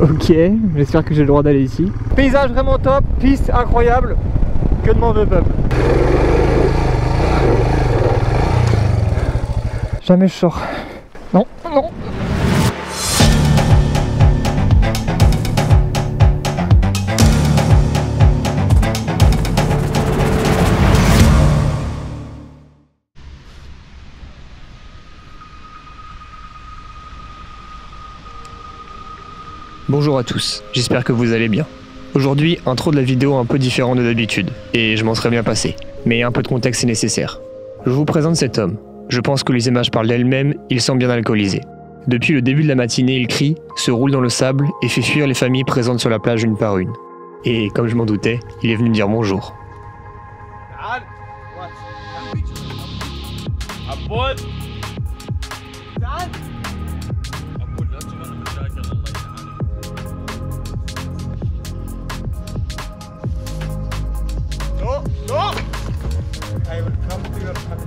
Ok, j'espère que j'ai le droit d'aller ici. Paysage vraiment top, piste incroyable. Que demande le peuple? Jamais je sors. Non, non. Bonjour à tous, j'espère que vous allez bien. Aujourd'hui, intro de la vidéo un peu différent de d'habitude, et je m'en serais bien passé. Mais un peu de contexte est nécessaire. Je vous présente cet homme. Je pense que les images parlent d'elles-mêmes, il semble bien alcoolisé. Depuis le début de la matinée, il crie, se roule dans le sable et fait fuir les familles présentes sur la plage une par une. Et comme je m'en doutais, il est venu me dire bonjour.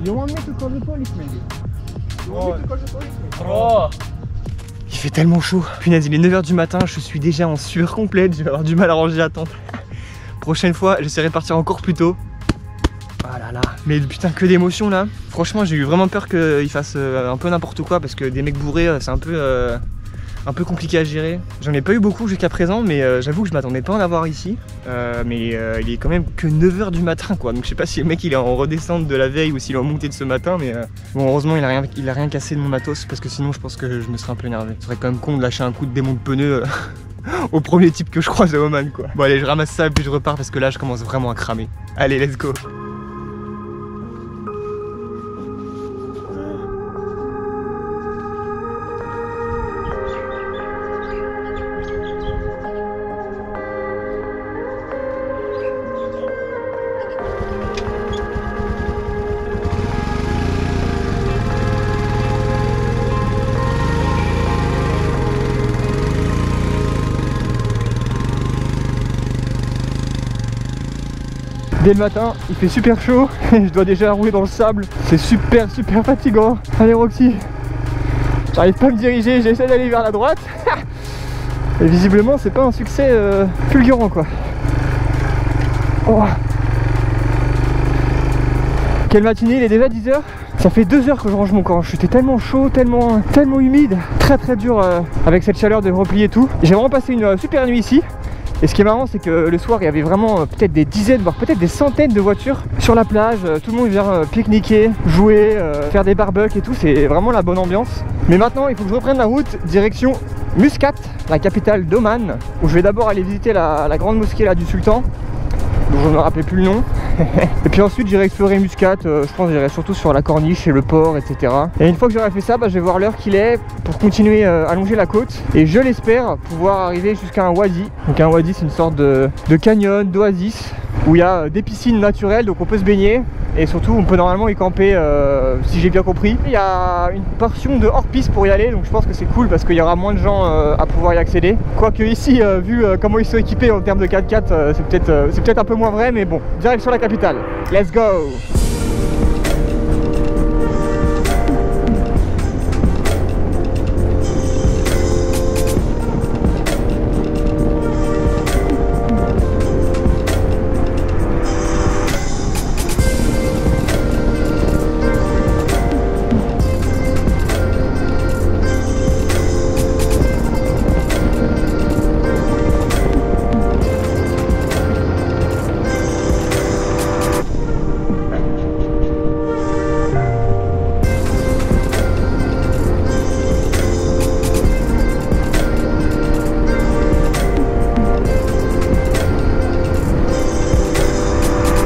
You want me to call the police maybe? Il fait tellement chaud. Punaise, il est 9 h du matin, je suis déjà en sueur complète, je vais avoir du mal à ranger la tente. Prochaine fois, j'essaierai de partir encore plus tôt. Ah là là. Mais putain, que d'émotions là. Franchement, j'ai eu vraiment peur qu'il fasse un peu n'importe quoi parce que des mecs bourrés, c'est un peu compliqué à gérer. J'en ai pas eu beaucoup jusqu'à présent, mais j'avoue que je m'attendais pas à en avoir ici. Mais il est quand même que 9 h du matin quoi, donc je sais pas si le mec il est en redescente de la veille ou s'il est en montée de ce matin, mais bon, heureusement il a rien cassé de mon matos parce que sinon je pense que je me serais un peu énervé. Ce serait quand même con de lâcher un coup de démon de pneu au premier type que je croise à Oman quoi. Bon allez, je ramasse ça et puis je repars parce que là je commence vraiment à cramer. Allez, let's go. Dès le matin, il fait super chaud et je dois déjà rouler dans le sable. C'est super fatigant. Allez Roxy, j'arrive pas à me diriger, j'essaie d'aller vers la droite. Et visiblement c'est pas un succès fulgurant quoi. Oh. Quelle matinée, il est déjà 10 h. Ça fait 2 heures que je range mon camp. J'étais tellement chaud, tellement humide. Très dur avec cette chaleur de replier tout. J'ai vraiment passé une super nuit ici. Et ce qui est marrant, c'est que le soir il y avait vraiment peut-être des dizaines, voire peut-être des centaines de voitures sur la plage. Tout le monde vient pique-niquer, jouer, faire des barbecues et tout. C'est vraiment la bonne ambiance. Mais maintenant il faut que je reprenne la route direction Muscat, la capitale d'Oman, où je vais d'abord aller visiter la grande mosquée là du sultan, dont je ne me rappelais plus le nom. Et puis ensuite j'irai explorer Muscat, je pense que j'irai surtout sur la corniche et le port, etc. Et une fois que j'aurai fait ça, je vais voir l'heure qu'il est pour continuer à longer la côte. Et je l'espère pouvoir arriver jusqu'à un wadi. Donc un wadi, c'est une sorte de canyon, d'oasis, où il y a des piscines naturelles, donc on peut se baigner. Et surtout on peut normalement y camper, si j'ai bien compris. Il y a une portion de hors-piste pour y aller, donc je pense que c'est cool parce qu'il y aura moins de gens à pouvoir y accéder. Quoique ici, vu comment ils sont équipés en termes de 4x4, c'est peut-être un peu moins vrai, mais bon. J'arrive sur la capitale, let's go!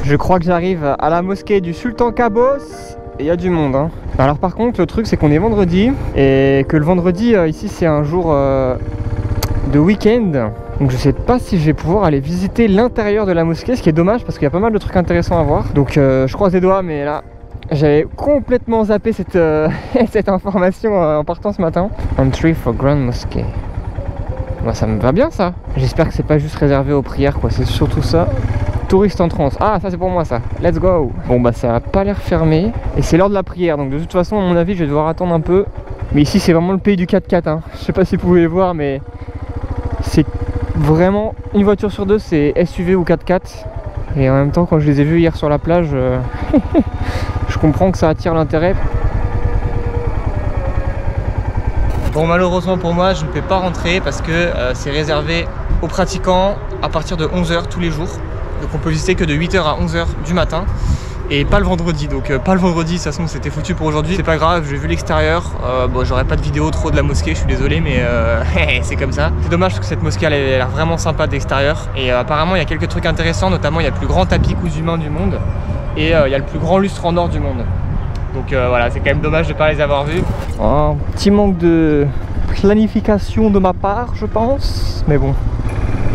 Je crois que j'arrive à la mosquée du Sultan Qaboos et il y a du monde hein. Alors par contre le truc c'est qu'on est vendredi et que le vendredi ici c'est un jour de week-end. Donc je sais pas si je vais pouvoir aller visiter l'intérieur de la mosquée, ce qui est dommage parce qu'il y a pas mal de trucs intéressants à voir. Donc je croise les doigts, mais là j'avais complètement zappé cette, cette information en partant ce matin. Entry for Grand Mosque. Bah, ça me va bien ça. J'espère que c'est pas juste réservé aux prières quoi, c'est surtout ça. Touriste en transe. Ah, ça c'est pour moi ça. Let's go. Bon bah ça a pas l'air fermé. Et c'est l'heure de la prière. Donc de toute façon à mon avis je vais devoir attendre un peu. Mais ici c'est vraiment le pays du 4x4 hein. Je sais pas si vous pouvez voir mais c'est vraiment une voiture sur deux, c'est SUV ou 4x4. Et en même temps, quand je les ai vus hier sur la plage, je comprends que ça attire l'intérêt. Bon, malheureusement pour moi, je ne peux pas rentrer parce que c'est réservé aux pratiquants à partir de 11 h tous les jours. Donc on peut visiter que de 8 h à 11 h du matin. Et pas le vendredi, donc pas le vendredi, de toute façon c'était foutu pour aujourd'hui. C'est pas grave, j'ai vu l'extérieur, bon j'aurai pas de vidéo trop de la mosquée, je suis désolé, mais c'est comme ça. C'est dommage parce que cette mosquée elle a l'air vraiment sympa de l'extérieur. Et apparemment il y a quelques trucs intéressants, notamment il y a le plus grand tapis cousu main du monde. Et il y a le plus grand lustre en or du monde. Donc voilà, c'est quand même dommage de pas les avoir vus. Un petit manque de planification de ma part je pense, mais bon.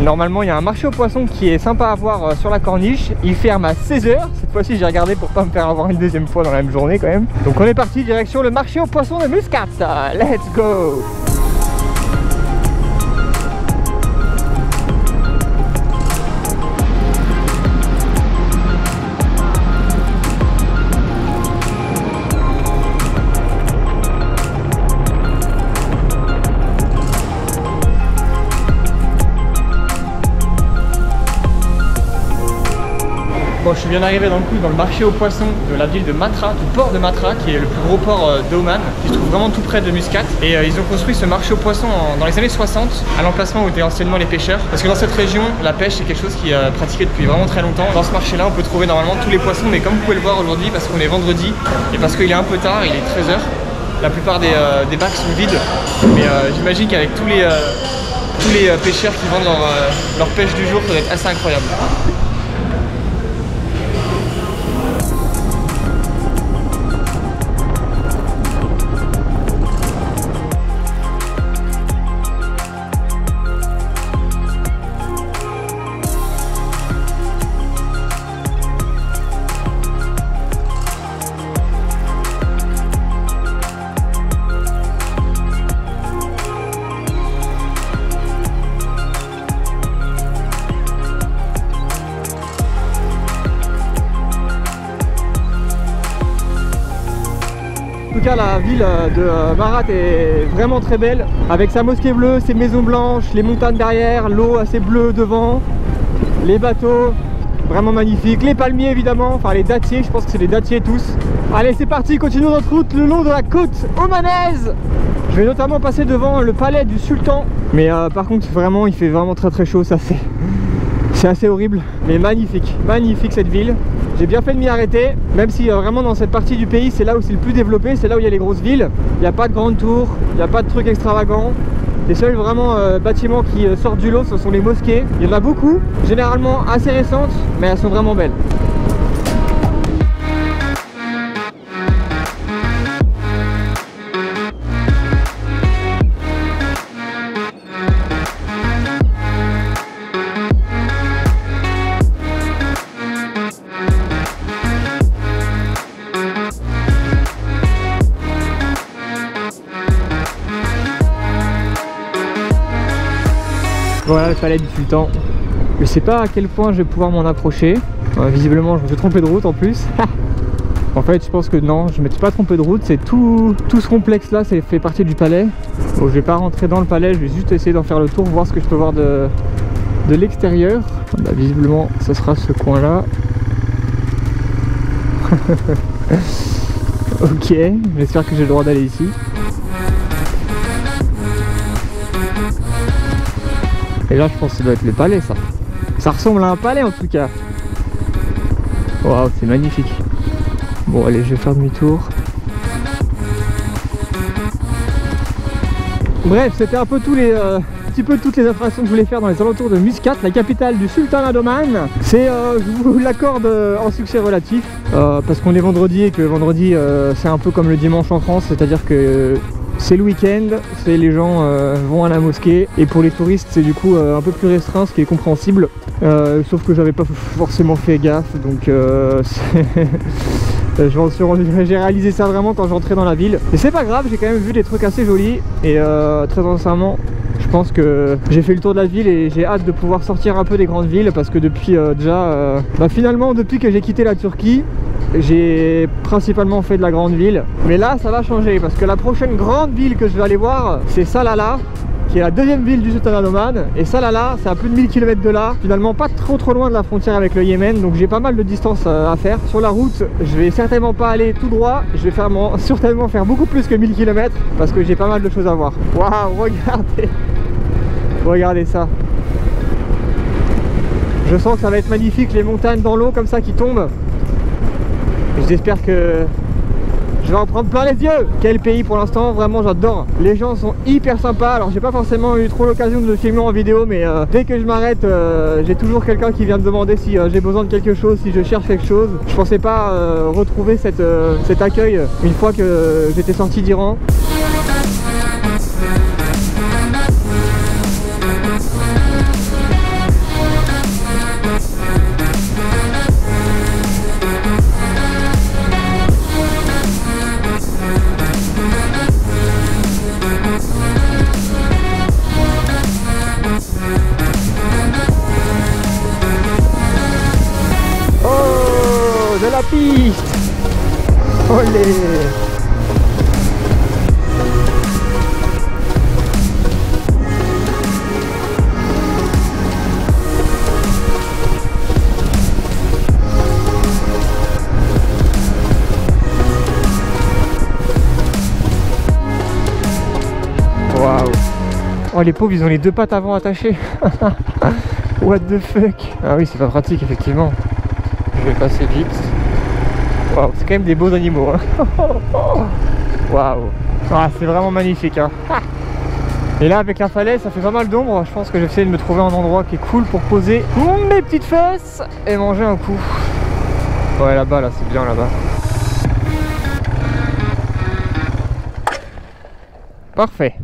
Normalement il y a un marché aux poissons qui est sympa à voir sur la corniche. Il ferme à 16 h. Cette fois-ci j'ai regardé pour pas me faire avoir une deuxième fois dans la même journée quand même. Donc on est parti direction le marché aux poissons de Muscat. Let's go! Bon, je suis bien arrivé dans le marché aux poissons de la ville de Matra, du port de Matra, qui est le plus gros port d'Oman, qui se trouve vraiment tout près de Muscat. Et ils ont construit ce marché aux poissons dans les années 60, à l'emplacement où étaient anciennement les pêcheurs. Parce que dans cette région, la pêche c'est quelque chose qui est pratiqué depuis vraiment très longtemps. Dans ce marché-là, on peut trouver normalement tous les poissons, mais comme vous pouvez le voir aujourd'hui, parce qu'on est vendredi et parce qu'il est un peu tard, il est 13 h, la plupart des bacs sont vides. Mais j'imagine qu'avec tous les pêcheurs qui vendent leur pêche du jour, ça doit être assez incroyable. En tout cas la ville de Marat est vraiment très belle, avec sa mosquée bleue, ses maisons blanches, les montagnes derrière, l'eau assez bleue devant, les bateaux vraiment magnifiques, les palmiers évidemment, enfin les dattiers, je pense que c'est les dattiers tous. Allez c'est parti, continuons notre route le long de la côte omanaise. Je vais notamment passer devant le palais du sultan, mais par contre vraiment il fait vraiment très chaud, ça c'est assez horrible, mais magnifique, magnifique cette ville. J'ai bien fait de m'y arrêter, même si vraiment dans cette partie du pays, c'est là où c'est le plus développé, c'est là où il y a les grosses villes. Il n'y a pas de grandes tours, il n'y a pas de trucs extravagants. Les seuls vraiment bâtiments qui sortent du lot, ce sont les mosquées. Il y en a beaucoup, généralement assez récentes, mais elles sont vraiment belles. Voilà le palais du sultan. Je sais pas à quel point je vais pouvoir m'en approcher. Visiblement je me suis trompé de route en plus. En fait je pense que non, je ne me suis pas trompé de route. C'est tout ce complexe là, ça fait partie du palais. Bon, je vais pas rentrer dans le palais, je vais juste essayer d'en faire le tour, voir ce que je peux voir de l'extérieur. Bah, visiblement ce sera ce coin là. Ok, j'espère que j'ai le droit d'aller ici. Et là je pense que ça doit être le palais ça. Ça ressemble à un palais en tout cas. Waouh, c'est magnifique. Bon allez, je vais faire demi-tour. Bref, c'était un peu toutes les attractions que je voulais faire dans les alentours de Muscat, la capitale du sultanat d'Oman. C'est, je vous l'accorde, en succès relatif, parce qu'on est vendredi et que vendredi c'est un peu comme le dimanche en France, c'est-à-dire que c'est le week-end, les gens vont à la mosquée, et pour les touristes c'est du coup un peu plus restreint, ce qui est compréhensible, sauf que j'avais pas forcément fait gaffe, donc j'ai réalisé ça vraiment quand j'entrais dans la ville. Et c'est pas grave, j'ai quand même vu des trucs assez jolis, et très sincèrement je pense que j'ai fait le tour de la ville et j'ai hâte de pouvoir sortir un peu des grandes villes, parce que depuis finalement depuis que j'ai quitté la Turquie, j'ai principalement fait de la grande ville, mais là ça va changer parce que la prochaine grande ville que je vais aller voir, c'est Salalah, qui est la deuxième ville du Sultanat d'Oman. Et Salalah, c'est à plus de 1000 km de là, finalement pas trop loin de la frontière avec le Yémen, donc j'ai pas mal de distance à faire. Sur la route, je vais certainement pas aller tout droit, je vais certainement faire beaucoup plus que 1000 km parce que j'ai pas mal de choses à voir. Waouh, regardez, regardez ça. Je sens que ça va être magnifique, les montagnes dans l'eau comme ça qui tombent. J'espère que je vais en prendre plein les yeux. Quel pays pour l'instant, vraiment j'adore. Les gens sont hyper sympas. Alors j'ai pas forcément eu trop l'occasion de le filmer en vidéo, mais dès que je m'arrête, j'ai toujours quelqu'un qui vient me demander si j'ai besoin de quelque chose, si je cherche quelque chose. Je pensais pas retrouver cet accueil une fois que j'étais sorti d'Iran. De la piste. Olé. Waouh. Oh les pauvres, ils ont les deux pattes avant attachées. What the fuck. Ah oui, c'est pas pratique effectivement. Je vais passer vite. Waouh, c'est quand même des beaux animaux. Hein. Waouh. Ah, c'est vraiment magnifique. Hein. Et là, avec la falaise, ça fait pas mal d'ombre. Je pense que je vais essayer de me trouver un endroit qui est cool pour poser mes petites fesses et manger un coup. Ouais, là-bas, là, c'est bien là-bas. Parfait.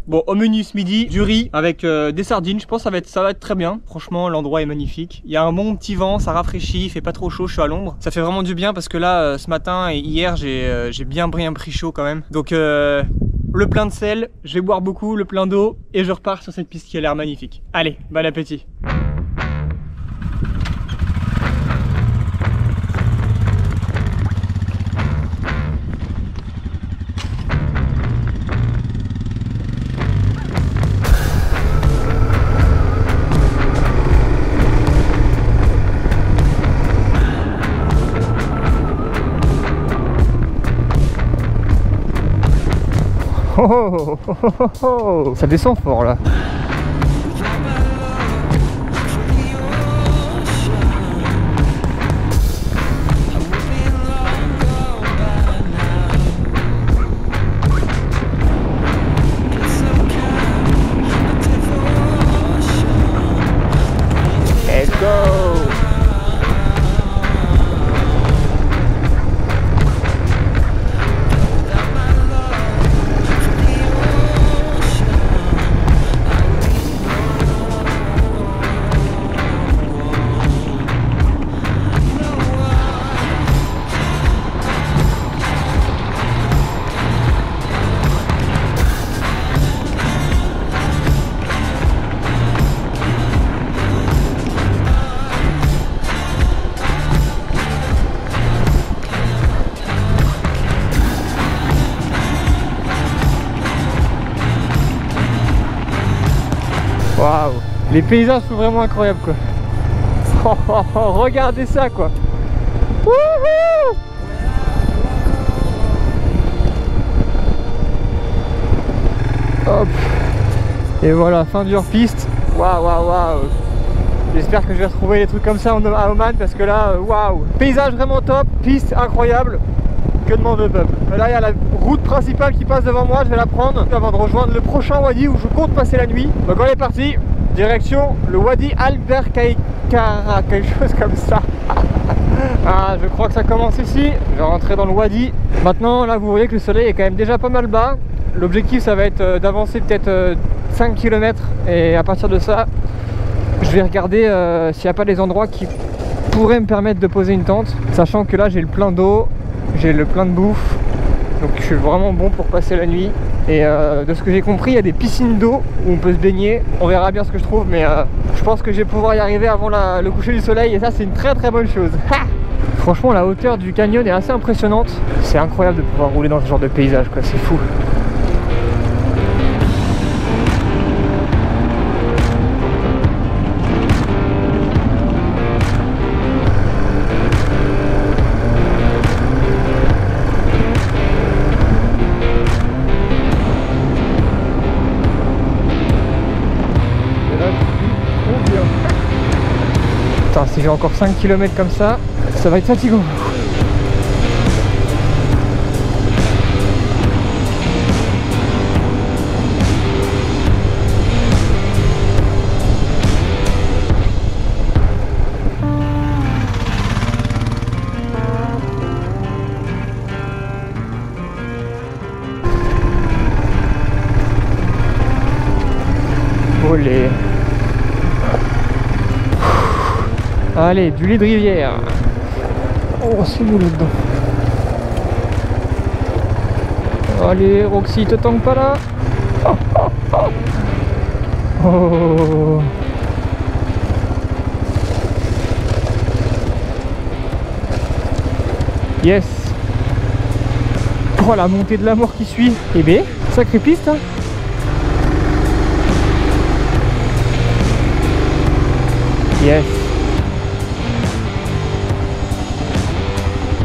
Bon, au menu ce midi, du riz avec des sardines, je pense que ça va être très bien. Franchement, l'endroit est magnifique. Il y a un bon petit vent, ça rafraîchit, il fait pas trop chaud, je suis à l'ombre. Ça fait vraiment du bien parce que là, ce matin et hier, j'ai bien pris chaud quand même. Donc, le plein de sel, je vais boire beaucoup, le plein d'eau et je repars sur cette piste qui a l'air magnifique. Allez, bon appétit. Oh, oh, oh, oh, oh. Ça descend fort là. Let's go. Waouh, les paysages sont vraiment incroyables quoi. Oh, oh, oh, regardez ça quoi. Wouhou. Hop. Et voilà, fin du hors-piste. Waouh, waouh, waouh. J'espère que je vais retrouver des trucs comme ça à Oman parce que là, waouh. Paysage vraiment top, piste incroyable. Que demande le peuple. Là, il y a la route principale qui passe devant moi, je vais la prendre avant de rejoindre le prochain wadi où je compte passer la nuit. Donc on est parti, direction le wadi Al-Berkaïkara, quelque chose comme ça. Ah, je crois que ça commence ici. Je vais rentrer dans le wadi. Maintenant, là, vous voyez que le soleil est quand même déjà pas mal bas. L'objectif, ça va être d'avancer peut-être 5 km et à partir de ça, je vais regarder s'il n'y a pas des endroits qui pourraient me permettre de poser une tente, sachant que là, j'ai le plein d'eau. J'ai le plein de bouffe, donc je suis vraiment bon pour passer la nuit. Et de ce que j'ai compris, il y a des piscines d'eau où on peut se baigner. On verra bien ce que je trouve, mais je pense que je vais pouvoir y arriver avant le coucher du soleil. Et ça, c'est une très très bonne chose. Ha! Franchement, la hauteur du canyon est assez impressionnante. C'est incroyable de pouvoir rouler dans ce genre de paysage, quoi. C'est fou. Putain, si j'ai encore 5 km comme ça va être fatigant. Olé. Allez, du lit de rivière. Oh, c'est beau là-dedans. Allez, Roxy, te tangue pas là. Oh, oh, oh. Oh. Yes. Oh, la montée de la mort qui suit. Eh bien, sacrée piste, hein. Yes.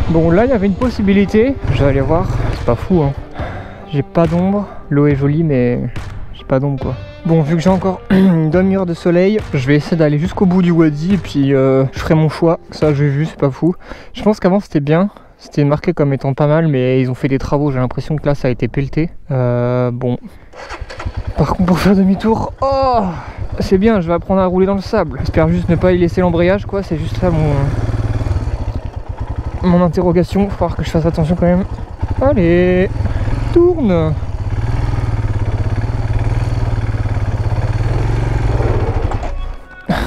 Bon, là il y avait une possibilité, je vais aller voir, c'est pas fou hein. J'ai pas d'ombre, l'eau est jolie mais j'ai pas d'ombre quoi. Bon, vu que j'ai encore une demi-heure de soleil, je vais essayer d'aller jusqu'au bout du wadi et puis je ferai mon choix. Ça j'ai vu, c'est pas fou. Je pense qu'avant c'était bien, c'était marqué comme étant pas mal mais ils ont fait des travaux, j'ai l'impression que là ça a été pelleté. Bon. Par contre pour faire demi-tour, oh, c'est bien, je vais apprendre à rouler dans le sable. J'espère juste ne pas y laisser l'embrayage quoi, c'est juste ça mon interrogation, il va falloir que je fasse attention quand même. Allez, tourne.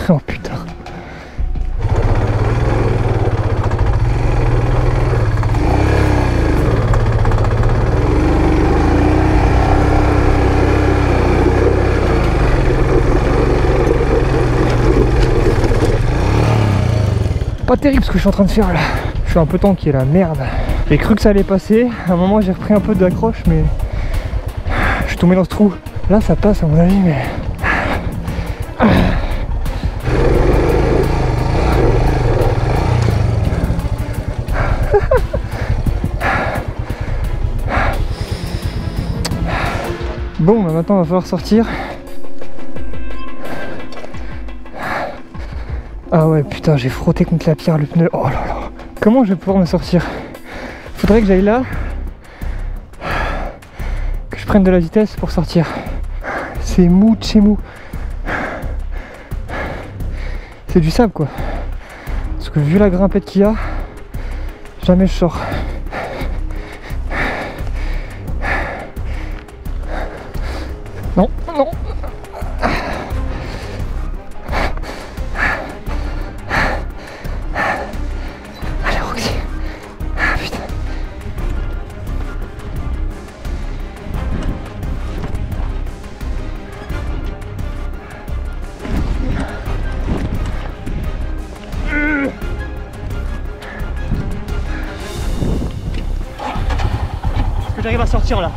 Oh putain. Pas terrible ce que je suis en train de faire là. Je suis un peu tanké là, merde. J'ai cru que ça allait passer. À un moment j'ai repris un peu d'accroche mais je suis tombé dans ce trou. Là ça passe à mon avis mais... Bon bah maintenant on va falloir sortir. Ah ouais putain, j'ai frotté contre la pierre le pneu. Oh là là. Comment je vais pouvoir me sortir? Faudrait que j'aille là, que je prenne de la vitesse pour sortir. C'est mou de chez mou. C'est du sable quoi. Parce que vu la grimpette qu'il y a, jamais je sors. Non, non. Allez Roxy. Ah putain. Est-ce que j'arrive à sortir là?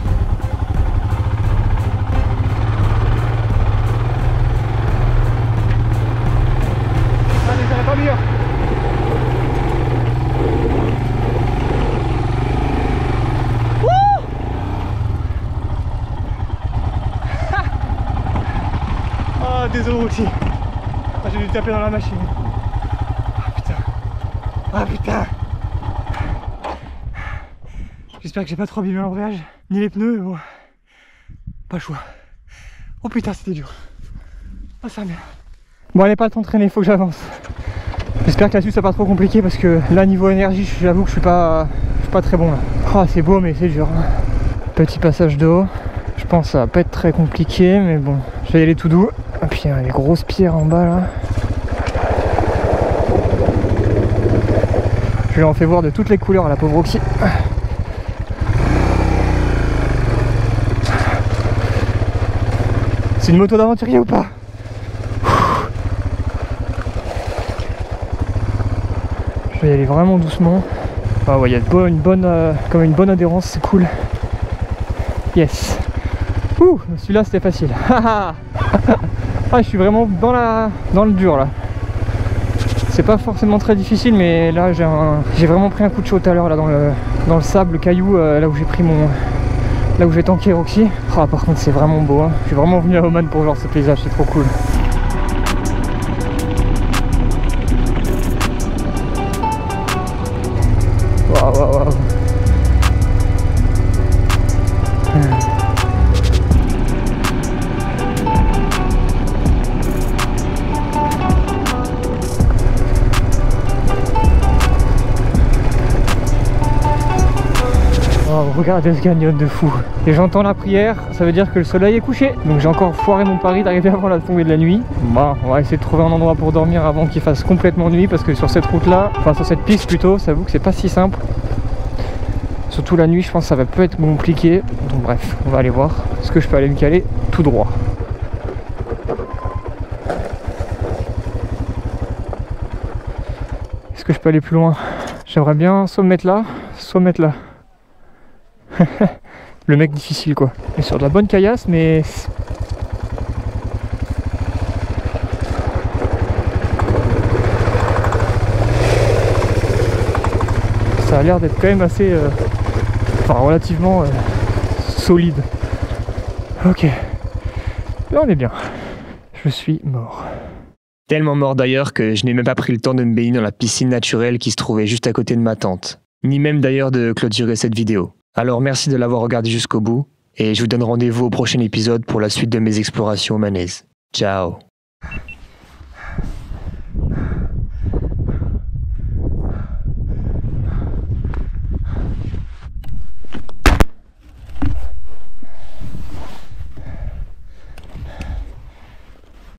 Pas mieux. Oh désolé aussi. Ah, j'ai dû taper dans la machine. Ah putain. Ah putain. J'espère que j'ai pas trop abîmé l'embrayage, ni les pneus, bon. Pas le choix. Oh putain c'était dur. Ah ça merde. Bon allez, pas le temps de traîner, faut que j'avance. J'espère que là-dessus ça va pas trop compliqué parce que là niveau énergie j'avoue que je suis pas très bon là. Oh c'est beau mais c'est dur. Petit passage d'eau. Je pense que ça va pas être très compliqué mais bon, je vais y aller tout doux. Et puis il y a les grosses pierres en bas là. Je lui en fais voir de toutes les couleurs à la pauvre Roxy. C'est une moto d'aventurier ou pas? Je vais y aller vraiment doucement. Ah ouais, il y a une bonne adhérence, c'est cool. Yes. Ouh, celui-là c'était facile. Ah, je suis vraiment dans le dur là. C'est pas forcément très difficile, mais là j'ai vraiment pris un coup de chaud tout à l'heure là dans le sable, le caillou, là où j'ai pris là où j'ai tanké Roxy. Ah, par contre c'est vraiment beau, hein. Je suis vraiment venu à Oman pour voir ce paysage, c'est trop cool. Waouh, waouh, waouh. Oh, regardez ce canyon de fou. Et j'entends la prière, ça veut dire que le soleil est couché. Donc j'ai encore foiré mon pari d'arriver avant la tombée de la nuit. Bon, on va essayer de trouver un endroit pour dormir avant qu'il fasse complètement nuit, parce que sur cette route là, enfin sur cette piste plutôt, ça avoue que c'est pas si simple. Surtout la nuit, je pense que ça va peut être compliqué. Donc bref, on va aller voir. Est-ce que je peux aller me caler tout droit? Est-ce que je peux aller plus loin? J'aimerais bien soit me mettre là, soit me mettre là. Le mec difficile quoi. Et sur de la bonne caillasse, mais ça a l'air d'être quand même assez enfin relativement solide. Ok, là on est bien. Je suis mort. Tellement mort d'ailleurs que je n'ai même pas pris le temps de me baigner dans la piscine naturelle qui se trouvait juste à côté de ma tente. Ni même d'ailleurs de clôturer cette vidéo. Alors merci de l'avoir regardé jusqu'au bout, et je vous donne rendez-vous au prochain épisode pour la suite de mes explorations omanaises. Ciao.